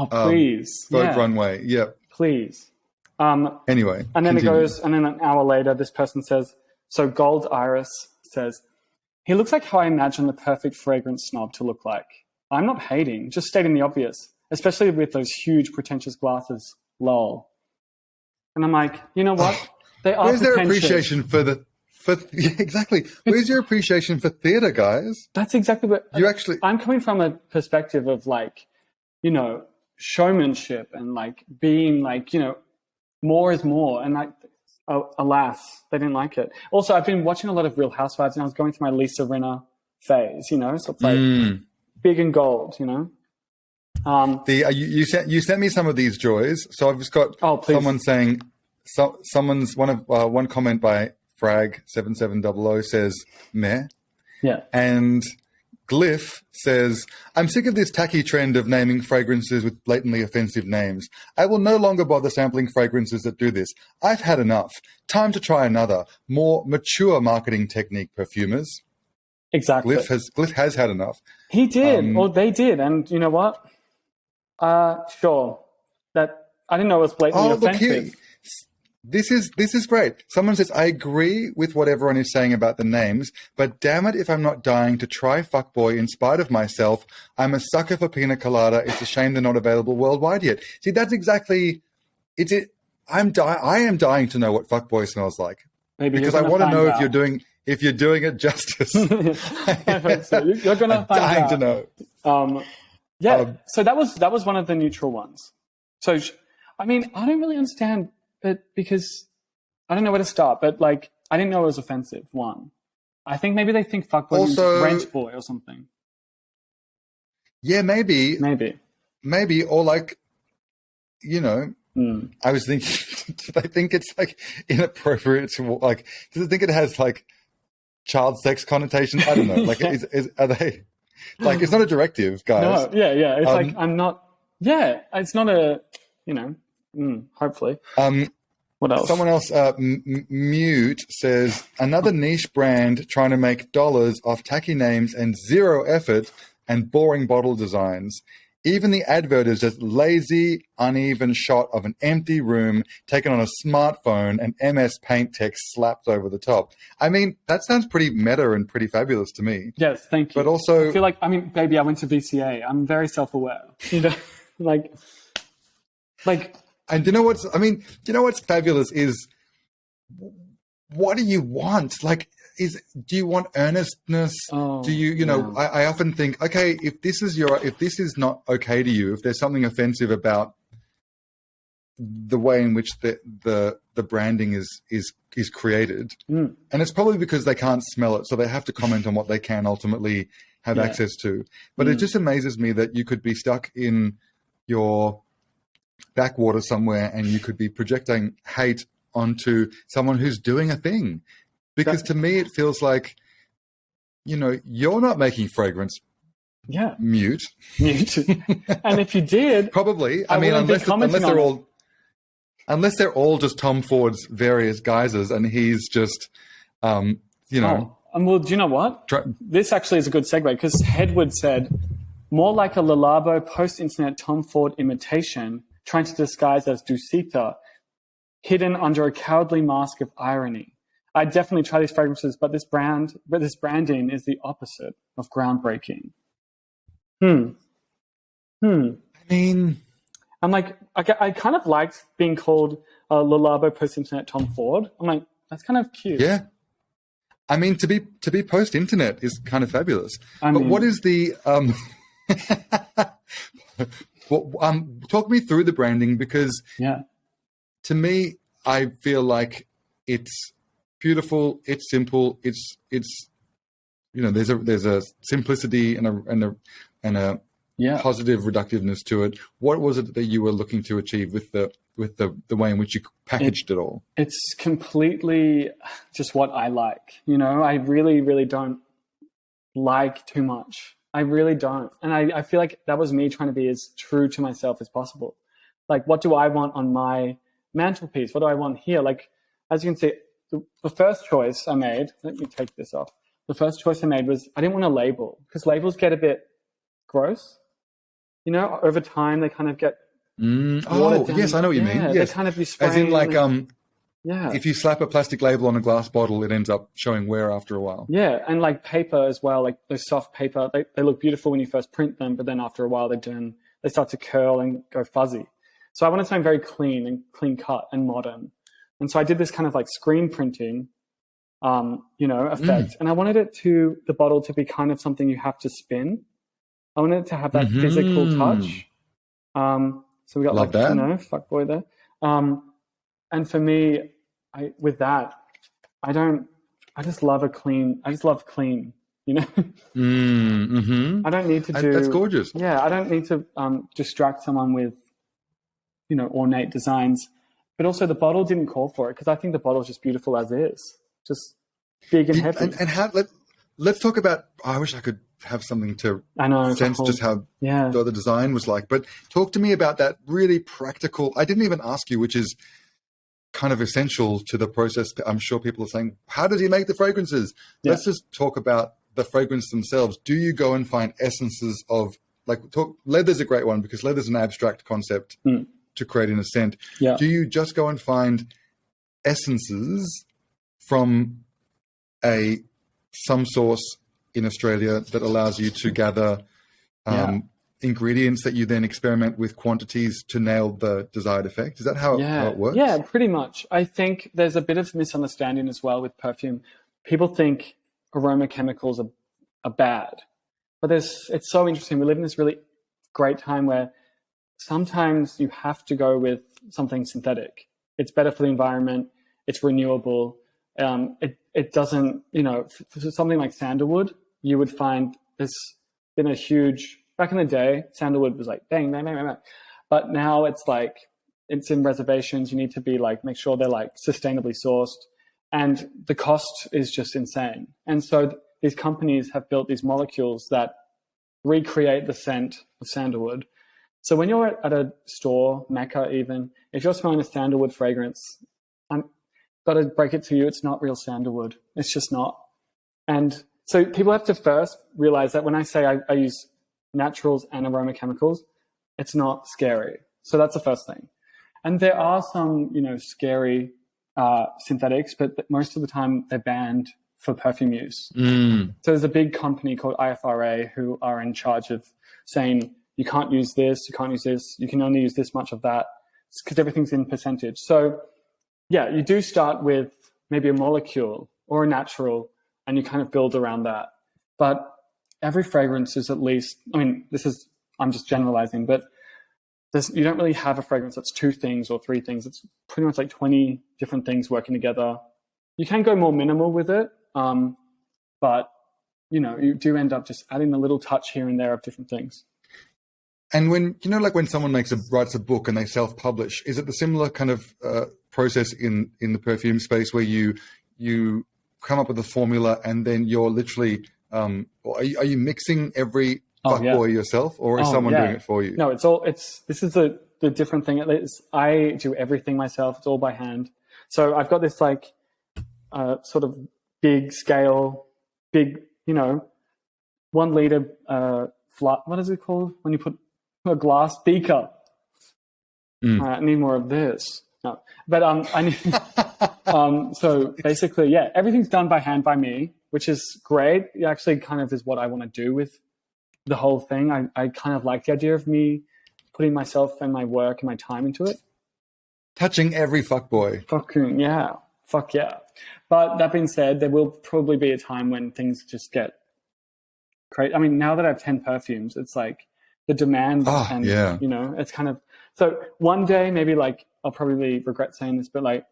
please. Vogue runway. Yeah. Please. Anyway, and then continue. it goes, and then an hour later, this person says, so Gold Iris says, he looks like how I imagine the perfect fragrance snob to look like. I'm not hating, just stating the obvious, especially with those huge pretentious glasses. Lol. And I'm like, you know what? They are Where's pretentious. their appreciation exactly. Where's your appreciation for theater, guys? That's exactly what I'm coming from a perspective of showmanship and being more is more, and alas, they didn't like it. Also, I've been watching a lot of Real Housewives, and I was going through my Lisa Rinna phase, so it's big and gold, You sent me some of these joys, so I've just got someone saying one comment by Frag7700 says meh, and Glyph says, I'm sick of this tacky trend of naming fragrances with blatantly offensive names. I will no longer bother sampling fragrances that do this. I've had enough. Time to try another, more mature marketing technique, perfumers. Exactly. Glyph has had enough. He did, or they did. And you know what? Sure. That I didn't know it was blatantly offensive. Look, this is great. Someone says, I agree with what everyone is saying about the names, but damn it if I'm not dying to try fuckboy in spite of myself. I'm a sucker for pina colada. It's a shame they're not available worldwide yet. See, that's exactly it. I am dying to know what fuckboy smells like. Maybe because I want to know if you're doing it justice. I hope so. You're gonna find dying out. to know. So that was one of the neutral ones. So I mean, I don't really understand. But because I don't know where to start, but like I didn't know it was offensive. One, I think maybe they think fuckboy means French boy or something. Yeah, maybe, or like, you know, I was thinking, do they think it's like inappropriate to like? Do they think it has like child sex connotations? I don't know. Like, are they like? It's not a directive, guys. No, yeah. It's like I'm not. Yeah, it's not a. You know. Hopefully. What else? Someone else, Mute, says, another niche brand trying to make dollars off tacky names and zero effort and boring bottle designs. Even the advert is just lazy, uneven shot of an empty room taken on a smartphone and MS Paint text slapped over the top. I mean, that sounds pretty meta and pretty fabulous to me. Yes, thank you. But also... I feel like, baby, I went to VCA. I'm very self-aware. You know, like... And you know what's fabulous is, what do you want? Like, do you want earnestness? Do you know? I often think, okay, if this is not okay to you, if there's something offensive about the way in which the branding is created, and it's probably because they can't smell it, so they have to comment on what they can ultimately have access to. But it just amazes me that you could be stuck in your backwater somewhere and you could be projecting hate onto someone who's doing a thing, because to me it feels like, you know, you're not making fragrance. Mute. And if you did, probably, I mean, unless they're all just Tom Ford's various guises and he's just you know. Well, do you know what, this actually is a good segue, because Hedward said, more like a Lalabo post-internet Tom Ford imitation trying to disguise as Dusita, hidden under a cowardly mask of irony. I definitely try these fragrances, but this branding is the opposite of groundbreaking. I mean, I'm like, I kind of liked being called Lalabo post-internet Tom Ford. I'm like, that's kind of cute. Yeah. I mean, to be post-internet is kind of fabulous. But what is the talk me through the branding, because to me, I feel like it's beautiful, it's simple, it's you know, there's a simplicity and a positive reductiveness to it. What was it that you were looking to achieve with the way in which you packaged it all? It's completely just what I like. You know, I really, really don't like too much. I really don't. And I feel like that was me trying to be as true to myself as possible. Like, what do I want on my mantelpiece? What do I want here? Like, as you can see, the first choice I made, let me take this off. The first choice I made was I didn't want a label, because labels get a bit gross. You know, over time they kind of get yes, I know what you mean. Yes. They kind of be spraying. As in, like, if you slap a plastic label on a glass bottle, it ends up showing wear after a while. Yeah, and like paper as well, like those soft paper, they look beautiful when you first print them, but then after a while they start to curl and go fuzzy. So I wanted something very clean and clean cut and modern. And so I did this kind of like screen printing, effect. And I wanted the bottle to be kind of something you have to spin. I wanted it to have that physical touch. So we got Love that. Fuckboy there. And for me, I just love clean. you know. I don't need to do. That's gorgeous. Yeah, I don't need to distract someone with, ornate designs. But also, the bottle didn't call for it because I think the bottle's just beautiful as is, just big and heavy. And how? Let's talk about. I wish I could have something to sense just how the design was like. But talk to me about that really practical. I didn't even ask you, which is kind of essential to the process. I'm sure people are saying, how does he make the fragrances? Yeah. Let's just talk about the fragrance themselves. Do you go and find essences of leather's a great one because leather's an abstract concept to creating a scent. Yeah. Do you just go and find essences from some source in Australia that allows you to gather ingredients that you then experiment with quantities to nail the desired effect? Is that how it works? Yeah, pretty much. I think there's a bit of misunderstanding as well with perfume. People think aroma chemicals are bad, but it's so interesting. We live in this really great time where sometimes you have to go with something synthetic. It's better for the environment. It's renewable. It doesn't, for something like sandalwood, you would find there's been a huge, back in the day, sandalwood was like bang, bang, bang, bang, bang. But now it's like, it's in reservations. You need to be like, make sure they're like sustainably sourced. And the cost is just insane. And so these companies have built these molecules that recreate the scent of sandalwood. So when you're at a store, Mecca even, if you're smelling a sandalwood fragrance, I've got to break it to you, it's not real sandalwood. It's just not. And so people have to first realize that when I say I use naturals and aroma chemicals, it's not scary. So that's the first thing. And there are some, scary synthetics, but most of the time they're banned for perfume use. So there's a big company called IFRA who are in charge of saying, you can't use this, you can't use this, you can only use this much of that, because everything's in percentage. So yeah, you do start with maybe a molecule or a natural, and you kind of build around that. But every fragrance is at least, I'm just generalizing, but you don't really have a fragrance that's 2 things or 3 things. It's pretty much like 20 different things working together. You can go more minimal with it, but you do end up just adding a little touch here and there of different things. And when, when someone writes a book and they self-publish, is it the similar kind of process in the perfume space where you come up with a formula and then you're literally, are you mixing every fuckboy yourself, or is someone doing it for you? No, this is the different thing. I do everything myself. It's all by hand. So I've got this like sort of big scale, 1 liter what is it called when you put a glass beaker? I need more of this. No, but I need. So basically, everything's done by hand by me, which is great. It actually kind of is what I want to do with the whole thing. I kind of like the idea of me putting myself and my work and my time into it. Touching every fuckboy. Fucking yeah. Fuck yeah. But that being said, there will probably be a time when things just get crazy. I mean, now that I have 10 perfumes, it's like the demand it's kind of, so one day maybe like, I'll probably regret saying this, but like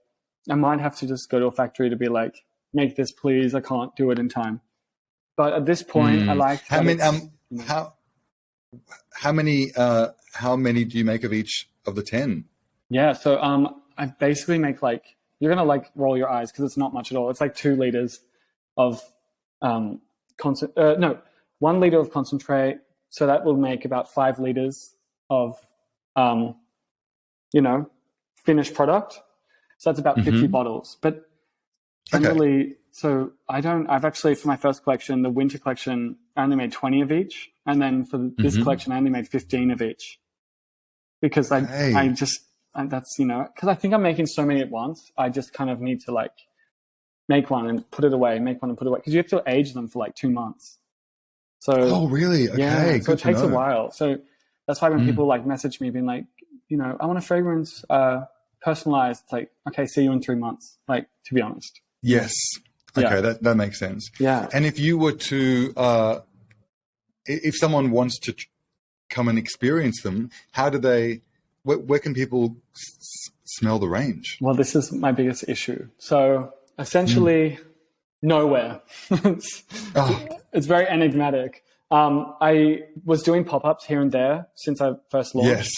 I might have to just go to a factory to be like, make this please, I can't do it in time. But at this point, I like how many do you make of each of the 10? Yeah, so I basically make like, you're gonna like roll your eyes because it's not much at all. It's like 2 liters of 1 liter of concentrate. So that will make about 5 liters of finished product. So that's about 50 bottles. But generally, so I've actually, for my first collection, the winter collection, I only made 20 of each. And then for this collection, I only made 15 of each. Because that's, because I think I'm making so many at once. I just kind of need to like make one and put it away, make one and put it away. Because you have to age them for like 2 months. So, oh, really? Okay. Yeah, so it takes a while. So that's why when people like message me being like, I want a fragrance personalized, it's like, okay, see you in 3 months. Like, to be honest. Yes. Okay, that makes sense. Yeah. And if you were to, if someone wants to come and experience them, how do they, where can people smell the range? Well, this is my biggest issue. So essentially, nowhere. It's very enigmatic. I was doing pop-ups here and there since I first launched. Yes.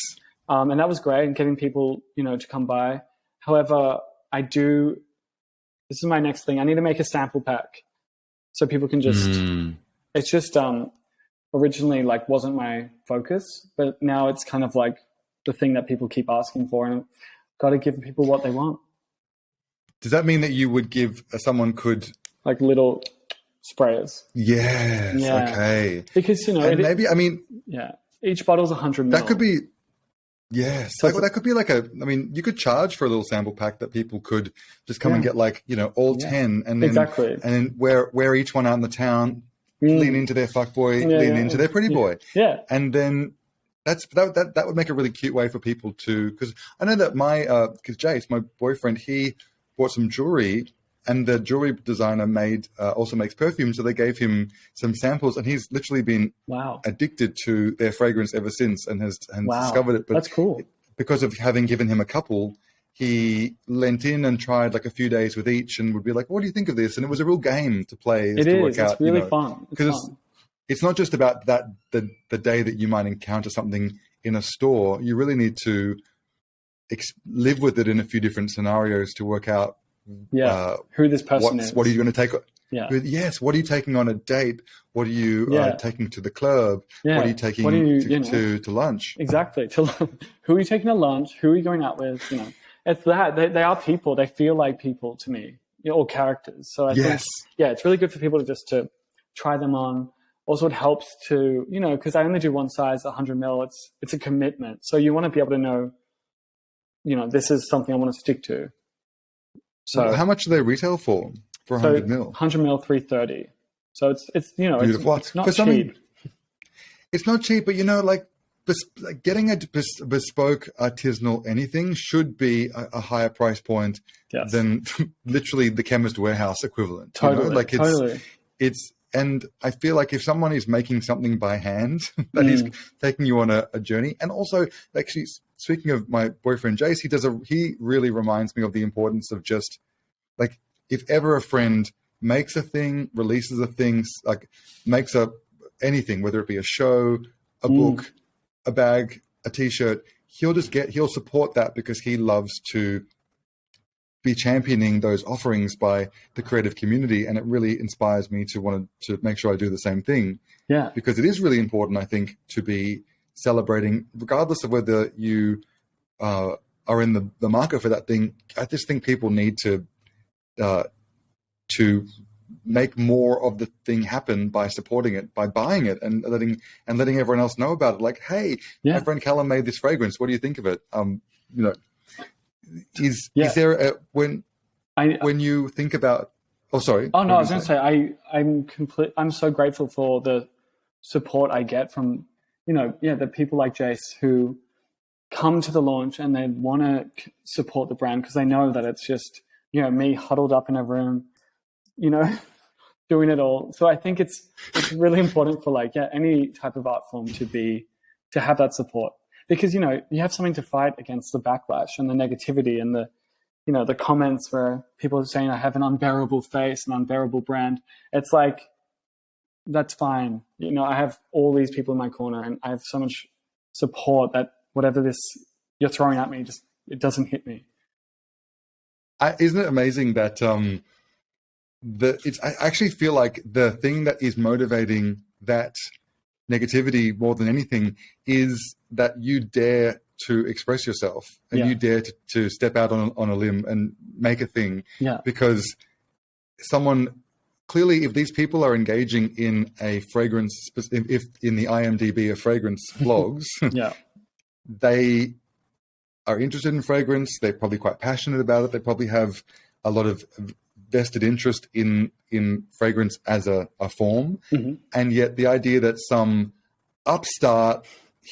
And that was great, and getting people, to come by. However, this is my next thing. I need to make a sample pack so people can just, it's just originally like wasn't my focus, but now it's kind of like the thing that people keep asking for, and I've got to give people what they want. Does that mean that you would give someone could like little sprayers? Yes. Yeah. Okay. Because each bottle's 100 ml. That could be. Yes, so that could be like you could charge for a little sample pack that people could just come and get all 10 and then exactly. And then wear each one out in the town, lean into their fuckboy, lean into their pretty boy. Yeah. And then that would make a really cute way for people to, because I know that because Jace, my boyfriend, he bought some jewelry, and the jewelry designer also makes perfume, so they gave him some samples, and he's literally been addicted to their fragrance ever since, and has discovered it. But that's cool. Because of having given him a couple, he lent in and tried like a few days with each, and would be like, "What do you think of this?" And it was a real game to play. It's really fun. Because it's not just about the day that you might encounter something in a store. You really need to live with it in a few different scenarios to work out. Who this person is. What are you going to take? Yeah. Yes. What are you taking on a date? What are you taking to the club? Yeah. What are you taking to lunch? Exactly. Who are you taking to lunch? Who are you going out with? It's that they are people. They feel like people to me, or characters. So I think, it's really good for people to try them on. Also, it helps to, because I only do one size, 100 ml. It's a commitment. So you want to be able to know, this is something I want to stick to. So how much do they retail for 100 mil? 100 mil, $330. So it's beautiful. It's not cheap. It's not cheap, but getting a bespoke artisanal anything should be a higher price point than literally the Chemist Warehouse equivalent. Totally. And I feel like if someone is making something by hand, that is taking you on a journey. And also, actually, speaking of my boyfriend Jace, he really reminds me of the importance of just like, if ever a friend makes a thing, releases a thing, like makes anything, whether it be a show, a book, a bag, a t-shirt, he'll support that because he loves to be championing those offerings by the creative community, and it really inspires me to want to make sure I do the same thing. Yeah, because it is really important, I think, to be celebrating, regardless of whether you are in the market for that thing. I just think people need to make more of the thing happen by supporting it, by buying it, and letting everyone else know about it. Like, hey, my friend Callum made this fragrance. What do you think of it? Is there when you think about? Oh, sorry. Oh no, I was going to say I'm so grateful for the support I get from the people like Jace who come to the launch and they want to support the brand because they know that it's just me huddled up in a room, doing it all. So I think it's really important for any type of art form to have that support. Because, you have something to fight against the backlash and the negativity and the comments where people are saying I have an unbearable face, an unbearable brand. It's like, that's fine. I have all these people in my corner and I have so much support that whatever this you're throwing at me, it doesn't hit me. Isn't it amazing that I actually feel like the thing that is motivating that negativity more than anything is that you dare to express yourself and you dare to step out on a limb and make a thing. Yeah. Because clearly, if these people are engaging in a fragrance, if in the IMDb of fragrance blogs, they are interested in fragrance. They're probably quite passionate about it. They probably have a lot of vested interest in fragrance as a form. Mm-hmm. And yet the idea that some upstart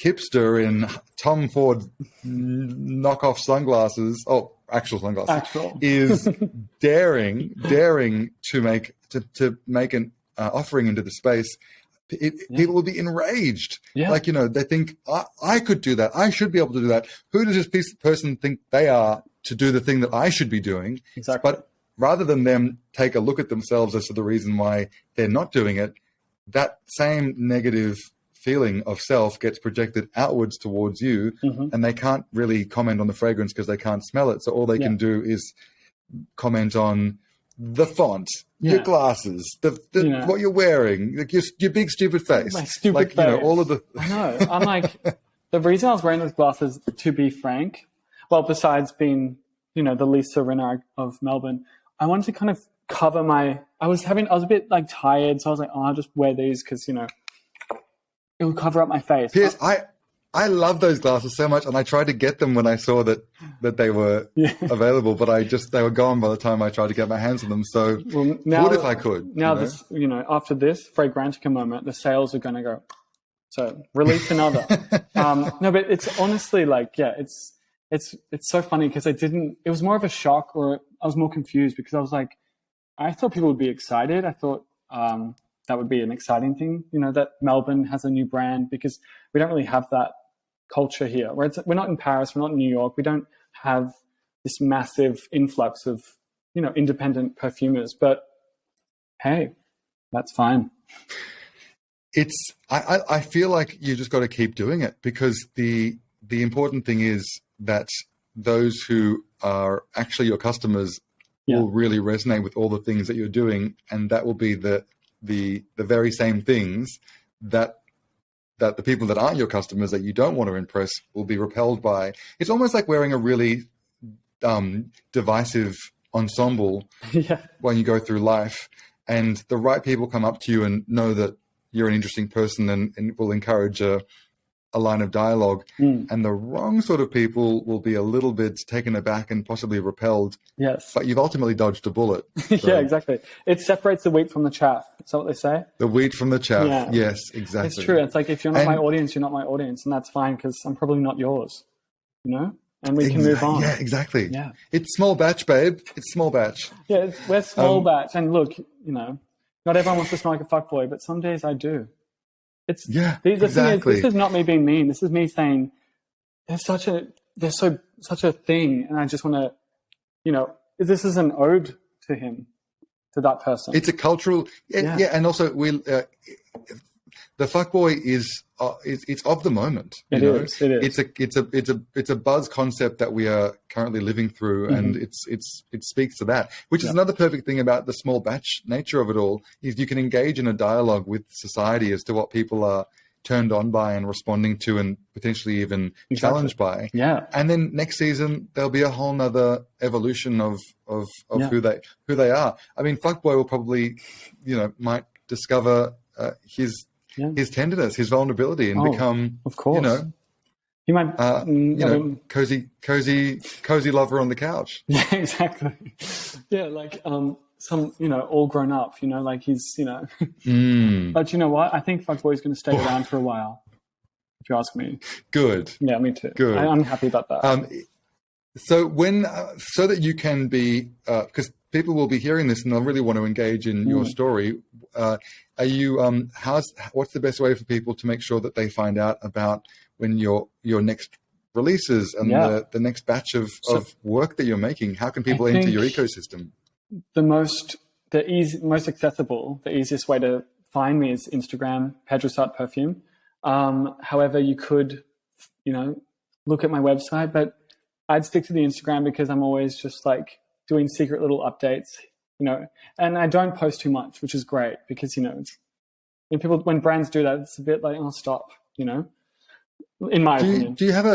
hipster in Tom Ford knockoff sunglasses, actual sunglasses, is daring to make an offering into the space, people will be enraged. Yeah. They think, I could do that. I should be able to do that. Who does this person think they are to do the thing that I should be doing? Exactly. But rather than them take a look at themselves as to the reason why they're not doing it, that same negative feeling of self gets projected outwards towards you, and they can't really comment on the fragrance because they can't smell it. So all they can do is comment on the font, your glasses, what you're wearing, like your big stupid face, my stupid face. You know, all of the. I know. I'm like, the reason I was wearing those glasses, to be frank, well, besides being, you know, the Lisa Rinna of Melbourne, I wanted to kind of cover my. I was a bit like tired, so I was like, oh, I'll just wear these because, you know, it will cover up my face. Piers, I love those glasses so much, and I tried to get them when I saw that they were available, but they were gone by the time I tried to get my hands on them. So what if I could? Now, after this Fragrantica moment, the sales are going to go. So release another. No, but it's honestly like, it's so funny because it was more of a shock, or I was more confused because I was like, I thought people would be excited. I thought that would be an exciting thing, you know, that Melbourne has a new brand, because we don't really have that culture here. We're not in Paris, we're not in New York. We don't have this massive influx of, you know, independent perfumers. But hey, that's fine. I feel like you just got to keep doing it, because the important thing is that those who are actually your customers will really resonate with all the things that you're doing, and that will be the very same things that the people that aren't your customers, that you don't want to impress, will be repelled by. It's almost like wearing a really divisive ensemble when you go through life, and the right people come up to you and know that you're an interesting person and will encourage a line of dialogue, and the wrong sort of people will be a little bit taken aback and possibly repelled. Yes. But you've ultimately dodged a bullet. So. Yeah, exactly. It separates the wheat from the chaff. Is that what they say? The wheat from the chaff. Yeah. Yes, exactly. It's true. It's like, if you're not my audience, you're not my audience, and that's fine, because I'm probably not yours, you know? And we can move on. Yeah, exactly. Yeah. It's small batch, babe. It's small batch. Yeah, we're small batch. And look, you know, not everyone wants to smell like a fuckboy, but some days I do. The thing is, this is not me being mean. This is me saying there's such a thing, and I just want to, you know, this is an ode to him, to that person. It's a cultural, and also the fuckboy is it's of the moment. It is. It's a buzz concept that we are currently living through, and it speaks to that, which is another perfect thing about the small batch nature of it all. Is you can engage in a dialogue with society as to what people are turned on by and responding to, and potentially even challenged by. Yeah. And then next season there'll be a whole nother evolution of who they are. I mean, fuckboy will probably, you know, might discover his tenderness, his vulnerability, and become, of course, you know, he might, cozy lover on the couch. Yeah, exactly. Yeah, like some, you know, all grown up, you know, like he's, you know. But you know what? I think fuckboy's going to stay around for a while, if you ask me. Good. Yeah, me too. Good. I'm happy about that. So so that you can be, because people will be hearing this and they'll really want to engage in your story. Are you? What's the best way for people to make sure that they find out about when your next releases and the next batch of work that you're making? How can people enter your ecosystem? The most accessible, the easiest way to find me is Instagram, Perdrisat Perfume. However, you could, you know, look at my website, but I'd stick to the Instagram because I'm always just like doing secret little updates, you know, and I don't post too much, which is great because, you know, when brands do that, it's a bit like, oh, stop, you know, in my opinion. Do you have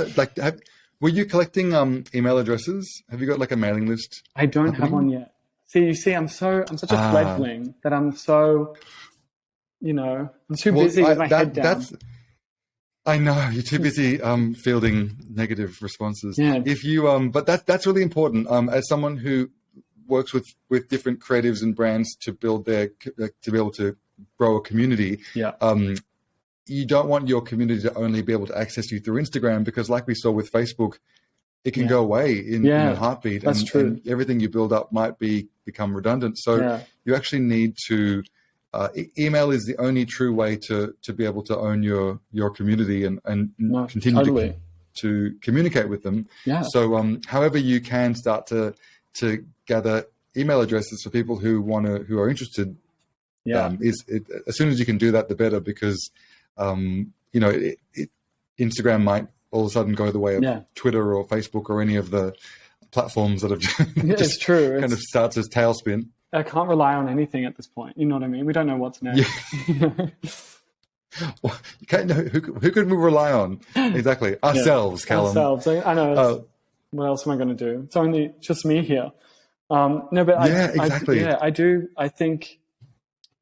were you collecting email addresses? Have you got like a mailing list? I don't have one yet. You see, I'm such a fledgling that I'm so, you know, I'm too busy with my head down. I know you're too busy fielding negative responses. Yeah. If you but that's really important. As someone who works with different creatives and brands to build to be able to grow a community. Yeah. You don't want your community to only be able to access you through Instagram, because, like we saw with Facebook, it can go away in a heartbeat. That's true. And everything you build up might become redundant. So you actually need to. Email is the only true way to be able to own your community and continue to communicate with them. Yeah. So however you can start to gather email addresses for people who are interested. Yeah. As soon as you can do that, the better, because Instagram might all of a sudden go the way of Twitter or Facebook or any of the platforms that have it's true. Kind of starts as tailspin. I can't rely on anything at this point. You know what I mean? We don't know what's next. Yeah. Well, you can't know who could we rely on? Exactly. Ourselves, Callum. Ourselves. I know. What else am I going to do? It's only just me here. No, but exactly. I do. I think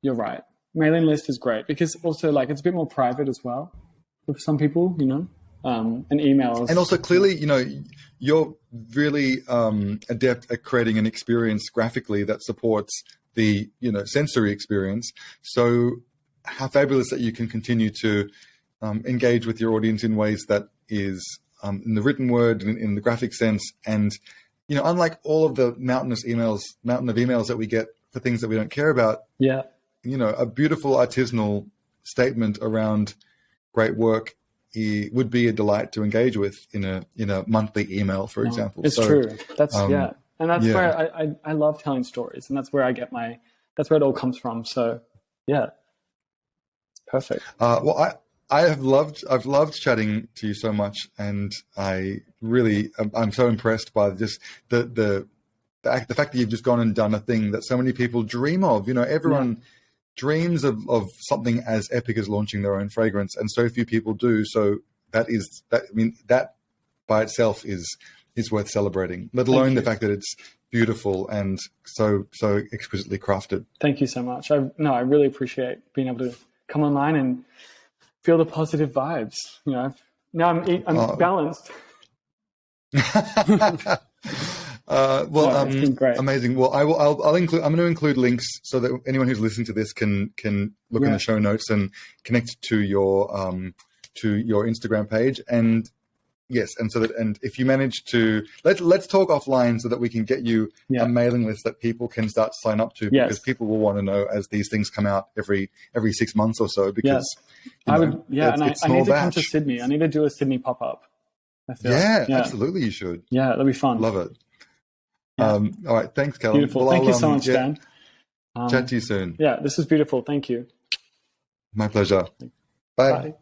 you're right. Mailing list is great because also like it's a bit more private as well with some people, and emails. And also clearly, you're really adept at creating an experience graphically that supports the, sensory experience. So how fabulous that you can continue to engage with your audience in ways that is in the written word, in the graphic sense. And, unlike all of the mountain of emails that we get for things that we don't care about, a beautiful artisanal statement around great work would be a delight to engage with in a monthly email, for example. It's true. That's and that's where I love telling stories, and that's where that's where it all comes from. So it's perfect. Well, I've loved chatting to you so much, and I'm so impressed by just the fact that you've just gone and done a thing that so many people dream of. Everyone dreams of something as epic as launching their own fragrance, and so few people do. So that by itself is worth celebrating, let alone the fact that it's beautiful and so exquisitely crafted. Thank you so much. I really appreciate being able to come online and feel the positive vibes. Now I'm balanced. It's been great. Amazing. Well, I'm going to include links so that anyone who's listening to this can look in the show notes and connect to your Instagram page. And yes, and if you manage to let's talk offline so that we can get you a mailing list that people can start to sign up to, because people will want to know as these things come out every 6 months or so. Because I need to come to Sydney. I need to do a Sydney pop up. Absolutely, you should. Yeah, that'd be fun. Love it. All right, thanks, Callum. Beautiful. Well, thank you so much, Dan. Chat to you soon. Yeah, this is beautiful. Thank you. My pleasure. Bye.